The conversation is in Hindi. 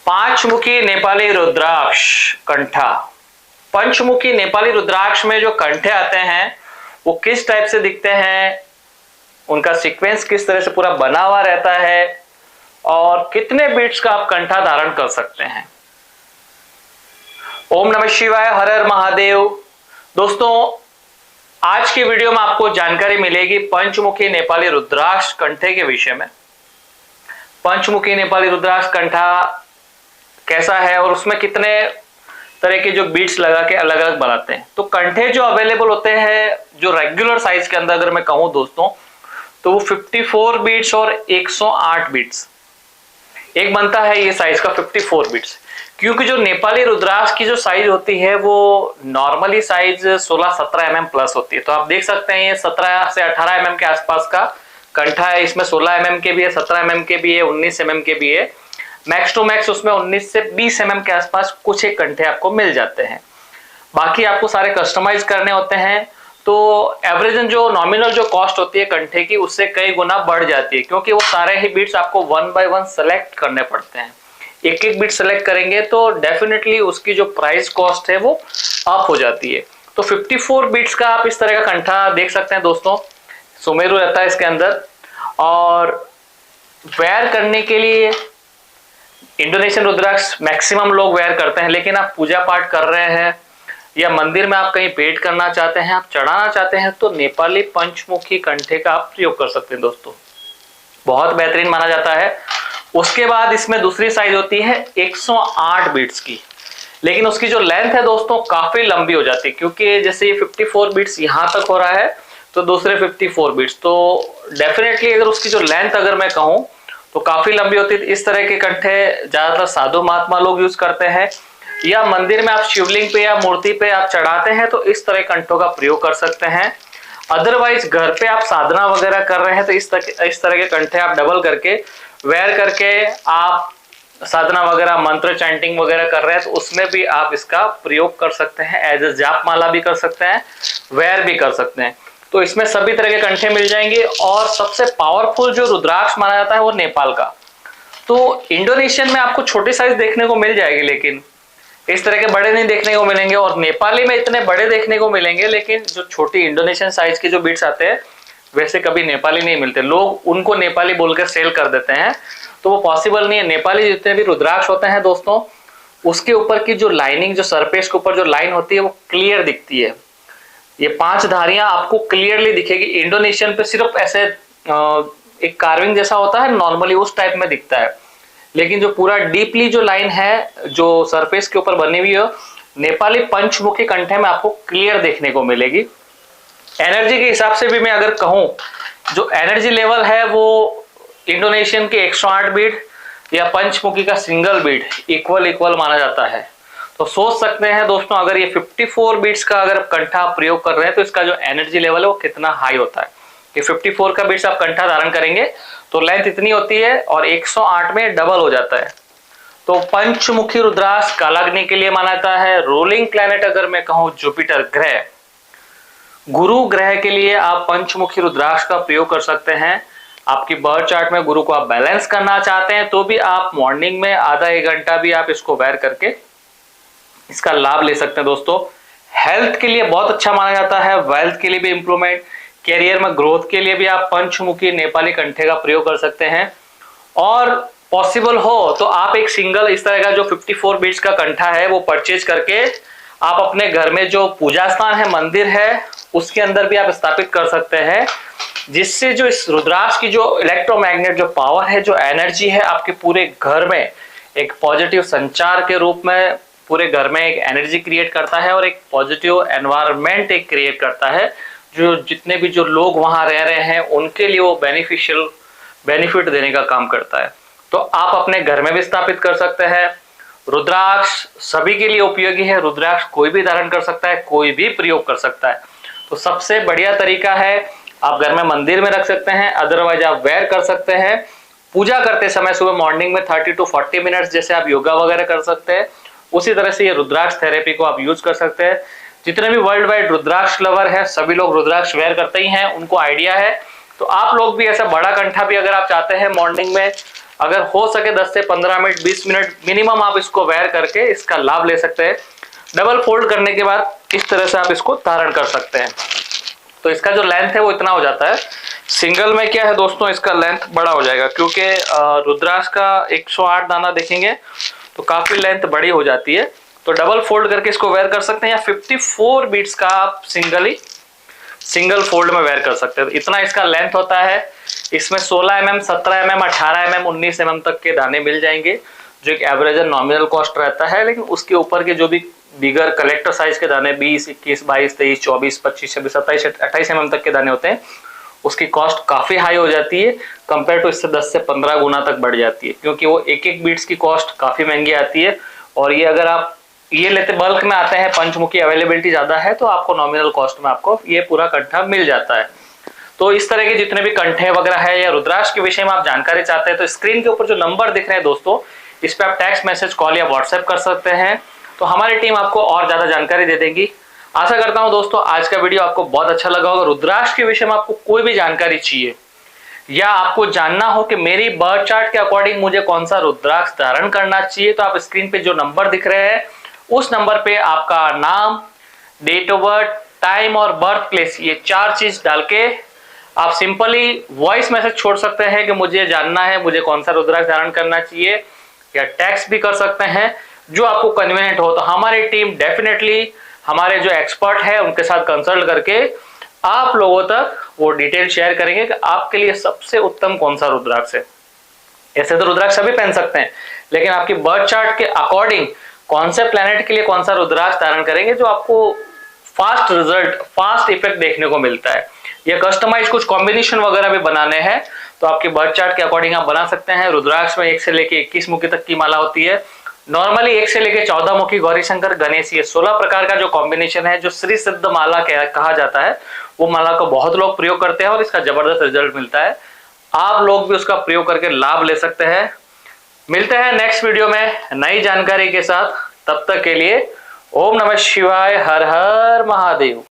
पांचमुखी नेपाली रुद्राक्ष कंठा। पंचमुखी नेपाली रुद्राक्ष में जो कंठे आते हैं वो किस टाइप से दिखते हैं, उनका सीक्वेंस किस तरह से पूरा बना हुआ रहता है और कितने बीट्स का आप कंठा धारण कर सकते हैं। ओम नमः शिवाय, हर हर महादेव। दोस्तों, आज की वीडियो में आपको जानकारी मिलेगी पंचमुखी नेपाली रुद्राक्ष कंठे के विषय में। पंचमुखी नेपाली रुद्राक्ष कंठा कैसा है और उसमें कितने तरह के जो बीट्स लगा के अलग अलग बनाते हैं। तो कंठे जो अवेलेबल होते हैं जो रेगुलर साइज के अंदर अगर मैं कहूं दोस्तों, तो वो 54 बीट्स और 108 बीट्स एक बनता है। ये साइज का 54 बीट्स, क्योंकि जो नेपाली रुद्राक्ष की जो साइज होती है वो नॉर्मली साइज 16-17 mm प्लस होती है। तो आप देख सकते हैं ये 17 से 18 mm के आसपास का कंठा है। इसमें 16 mm के भी है, 17 mm के भी है, 19 mm के भी है। मैक्स टू मैक्स उसमें 19 से 20 mm के आसपास कुछ एक कंठे आपको मिल जाते हैं। बाकी आपको सारे कस्टमाइज करने होते हैं। तो एवरेज जो नॉमिनल जो कॉस्ट होती है कंठे की उससे कई गुना बढ़ जाती है, क्योंकि वो सारे ही बीट्स आपको 1 by 1 सेलेक्ट करने पड़ते हैं। एक एक बीट सेलेक्ट करेंगे तो डेफिनेटली उसकी जो प्राइस कॉस्ट है वो अप हो जाती है। तो 54 बीट्स का आप इस तरह का कंठा देख सकते हैं दोस्तों। सुमेरु रहता है इसके अंदर और वेयर करने के लिए इंडोनेशियन रुद्राक्ष मैक्सिमम लोग वेयर करते हैं। लेकिन आप पूजा पाठ कर रहे हैं या मंदिर में आप कहीं भेंट करना चाहते हैं, आप चढ़ाना चाहते हैं, तो नेपाली पंचमुखी कंठे का आप प्रयोग कर सकते हैं दोस्तों। बहुत बेहतरीन माना जाता है। उसके बाद इसमें दूसरी साइज होती है 108 बीट्स की, लेकिन उसकी जो लेंथ है दोस्तों काफी लंबी हो जाती है, क्योंकि जैसे ये 54 बीट्स यहां तक हो रहा है तो दूसरे 54 बीट्स, तो डेफिनेटली अगर उसकी जो लेंथ अगर मैं कहूं तो काफी लंबी होती है। इस तरह के कंठे ज्यादातर साधु महात्मा लोग यूज करते हैं, या मंदिर में आप शिवलिंग पे या मूर्ति पे आप चढ़ाते हैं तो इस तरह कंठों का प्रयोग कर सकते हैं। अदरवाइज घर पे आप साधना वगैरह कर रहे हैं तो इस तरह के कंठे आप डबल करके वेयर करके आप साधना वगैरह मंत्र चैंटिंग वगैरह कर रहे हैं तो उसमें भी आप इसका प्रयोग कर सकते हैं। एज ए जाप माला भी कर सकते हैं, वेयर भी कर सकते हैं। तो इसमें सभी तरह के कंठे मिल जाएंगे। और सबसे पावरफुल जो रुद्राक्ष माना जाता है वो नेपाल का। तो इंडोनेशियन में आपको छोटे साइज देखने को मिल जाएगी, लेकिन इस तरह के बड़े नहीं देखने को मिलेंगे। और नेपाली में इतने बड़े देखने को मिलेंगे, लेकिन जो छोटी इंडोनेशियन साइज के जो बीट्स आते हैं वैसे कभी नेपाली नहीं मिलते। लोग उनको नेपाली बोलकर सेल कर देते हैं, तो वो पॉसिबल नहीं है। नेपाली जितने भी रुद्राक्ष होते हैं दोस्तों, उसके ऊपर की जो लाइनिंग, जो सरफेस के ऊपर जो लाइन होती है वो क्लियर दिखती है। ये 5 धारियां आपको क्लियरली दिखेगी। इंडोनेशियन पे सिर्फ ऐसे एक कार्विंग जैसा होता है नॉर्मली, उस टाइप में दिखता है। लेकिन जो पूरा डीपली जो लाइन है जो सरफेस के ऊपर बनी हुई है, नेपाली पंचमुखी कंठे में आपको क्लियर देखने को मिलेगी। एनर्जी के हिसाब से भी मैं अगर कहूं, जो एनर्जी लेवल है वो इंडोनेशियन के 108 बीट या पंचमुखी का सिंगल बीट इक्वल माना जाता है। तो सोच सकते हैं दोस्तों, अगर ये 54 बीट्स का अगर कंठा आप प्रयोग कर रहे हैं तो इसका जो एनर्जी लेवल है वो कितना हाई होता है। कि 54 का बीट्स आप कंठा धारण करेंगे तो लेंथ इतनी होती है और 108 में डबल हो जाता है। तो पंचमुखी रुद्राक्ष कालाग्नि के लिए माना जाता है। रूलिंग प्लैनेट अगर मैं कहूं जुपिटर ग्रह, गुरु ग्रह के लिए आप पंचमुखी रुद्राक्ष का प्रयोग कर सकते हैं। आपकी बर्थ चार्ट में गुरु को आप बैलेंस करना चाहते हैं तो भी आप मॉर्निंग में आधा 1 घंटा भी आप इसको वेयर करके इसका लाभ ले सकते हैं दोस्तों। हेल्थ के लिए बहुत अच्छा माना जाता है, वेल्थ के लिए भी इंप्रूवमेंट, कैरियर में ग्रोथ के लिए भी आप पंचमुखी नेपाली कंठे का प्रयोग कर सकते हैं। और पॉसिबल हो तो आप एक सिंगल इस तरह का जो 54 बीट्स का कंठा है वो परचेज करके आप अपने घर में जो पूजा स्थान है, मंदिर है, उसके अंदर भी आप स्थापित कर सकते हैं, जिससे जो इस रुद्राक्ष की जो इलेक्ट्रोमैग्नेट जो पावर है, जो एनर्जी है, आपके पूरे घर में एक पॉजिटिव संचार के रूप में पूरे घर में एक एनर्जी क्रिएट करता है और एक पॉजिटिव एनवायरनमेंट एक क्रिएट करता है। जो जितने भी जो लोग वहां रह रहे हैं उनके लिए वो बेनिफिट देने का काम करता है। तो आप अपने घर में भी स्थापित कर सकते हैं। रुद्राक्ष सभी के लिए उपयोगी है। रुद्राक्ष कोई भी धारण कर सकता है, कोई भी प्रयोग कर सकता है। तो सबसे बढ़िया तरीका है आप घर में मंदिर में रख सकते हैं, अदरवाइज आप वेयर कर सकते हैं। पूजा करते समय सुबह मॉर्निंग में 30 to 40 मिनट्स जैसे आप योगा वगैरह कर सकते हैं, उसी तरह से ये रुद्राक्ष थेरेपी को आप यूज कर सकते हैं। जितने भी वर्ल्ड वाइड रुद्राक्ष लवर है सभी लोग रुद्राक्ष वेयर करते ही हैं, उनको आइडिया है। तो आप लोग भी ऐसा बड़ा कंठा भी अगर आप चाहते हैं मॉर्निंग में अगर हो सके 10 से 15 मिनट 20 मिनट मिनिमम आप इसको वेयर करके इसका लाभ ले सकते हैं। डबल फोल्ड करने के बाद इस तरह से आप इसको धारण कर सकते हैं। तो इसका जो लेंथ है वो इतना हो जाता है। सिंगल में क्या है दोस्तों, इसका लेंथ बड़ा हो जाएगा, क्योंकि रुद्राक्ष का 108 दाना देखेंगे तो काफी लेंथ बड़ी हो जाती है। तो डबल फोल्ड करके इसको वेयर कर सकते हैं, या 54 बीट्स का आप सिंगल फोल्ड में वेयर कर सकते हैं। तो इतना इसका लेंथ होता है। इसमें 16 mm, 17 mm, 18 mm, 19 mm तक के दाने मिल जाएंगे, जो एक एवरेज नॉमिनल कॉस्ट रहता है। लेकिन उसके ऊपर के जो भी बिगर कलेक्टर साइज के दाने 20, 21, 22, 23, 24, 25, 26, 27, 28 mm तक के दाने होते हैं, उसकी कॉस्ट काफी हाई हो जाती है। कंपेयर टू इससे 10 से 15 गुना तक बढ़ जाती है, क्योंकि वो एक एक बीट्स की कॉस्ट काफी महंगी आती है। और ये अगर आप ये लेते बल्क में आते हैं, पंचमुखी अवेलेबिलिटी ज्यादा है, तो आपको नॉमिनल कॉस्ट में आपको ये पूरा कंठा मिल जाता है। तो इस तरह के जितने भी कंठे वगैरह है या रुद्राक्ष के विषय में आप जानकारी चाहते हैं, तो स्क्रीन के ऊपर जो नंबर दिख रहे हैं दोस्तों, इस पे आप टेक्स्ट मैसेज, कॉल या व्हाट्सएप कर सकते हैं। तो हमारी टीम आपको और ज्यादा जानकारी दे देगी। आशा करता हूं दोस्तों आज का वीडियो आपको बहुत अच्छा लगा होगा। रुद्राक्ष के विषय में आपको कोई भी जानकारी चाहिए या आपको जानना हो कि मेरी बर्थ चार्ट के अकॉर्डिंग मुझे कौन सा रुद्राक्ष धारण करना चाहिए, तो आप स्क्रीन पे जो नंबर दिख रहे हैं उस नंबर पे आपका नाम, डेट ऑफ बर्थ, टाइम और बर्थ प्लेस, ये 4 चीज डाल के आप सिंपली वॉइस मैसेज छोड़ सकते हैं कि मुझे जानना है मुझे कौन सा रुद्राक्ष धारण करना चाहिए, या टेक्स्ट भी कर सकते हैं, जो आपको कन्वीनियंट हो। तो हमारी टीम डेफिनेटली हमारे जो एक्सपर्ट है उनके साथ कंसल्ट करके आप लोगों तक वो डिटेल शेयर करेंगे कि आपके लिए सबसे उत्तम कौन सा रुद्राक्ष है। ऐसे तो रुद्राक्ष सभी पहन सकते हैं, लेकिन आपकी बर्थ चार्ट के अकॉर्डिंग कौन से प्लेनेट के लिए कौन सा रुद्राक्ष धारण करेंगे जो आपको फास्ट रिजल्ट, फास्ट इफेक्ट देखने को मिलता है। या कस्टमाइज कुछ कॉम्बिनेशन वगैरह भी बनाने हैं तो आपके बर्थ चार्ट के अकॉर्डिंग आप बना सकते हैं। रुद्राक्ष में 1 से लेके 21 मुखी तक की माला होती है। नॉर्मली 1 से लेके 14 मुखी गौरी शंकर गणेश, ये 16 प्रकार का जो कॉम्बिनेशन है, जो श्री सिद्ध माला कहा जाता है, वो माला को बहुत लोग प्रयोग करते हैं और इसका जबरदस्त रिजल्ट मिलता है। आप लोग भी उसका प्रयोग करके लाभ ले सकते हैं। मिलते हैं नेक्स्ट वीडियो में नई जानकारी के साथ। तब तक के लिए ओम नमः शिवाय, हर हर महादेव।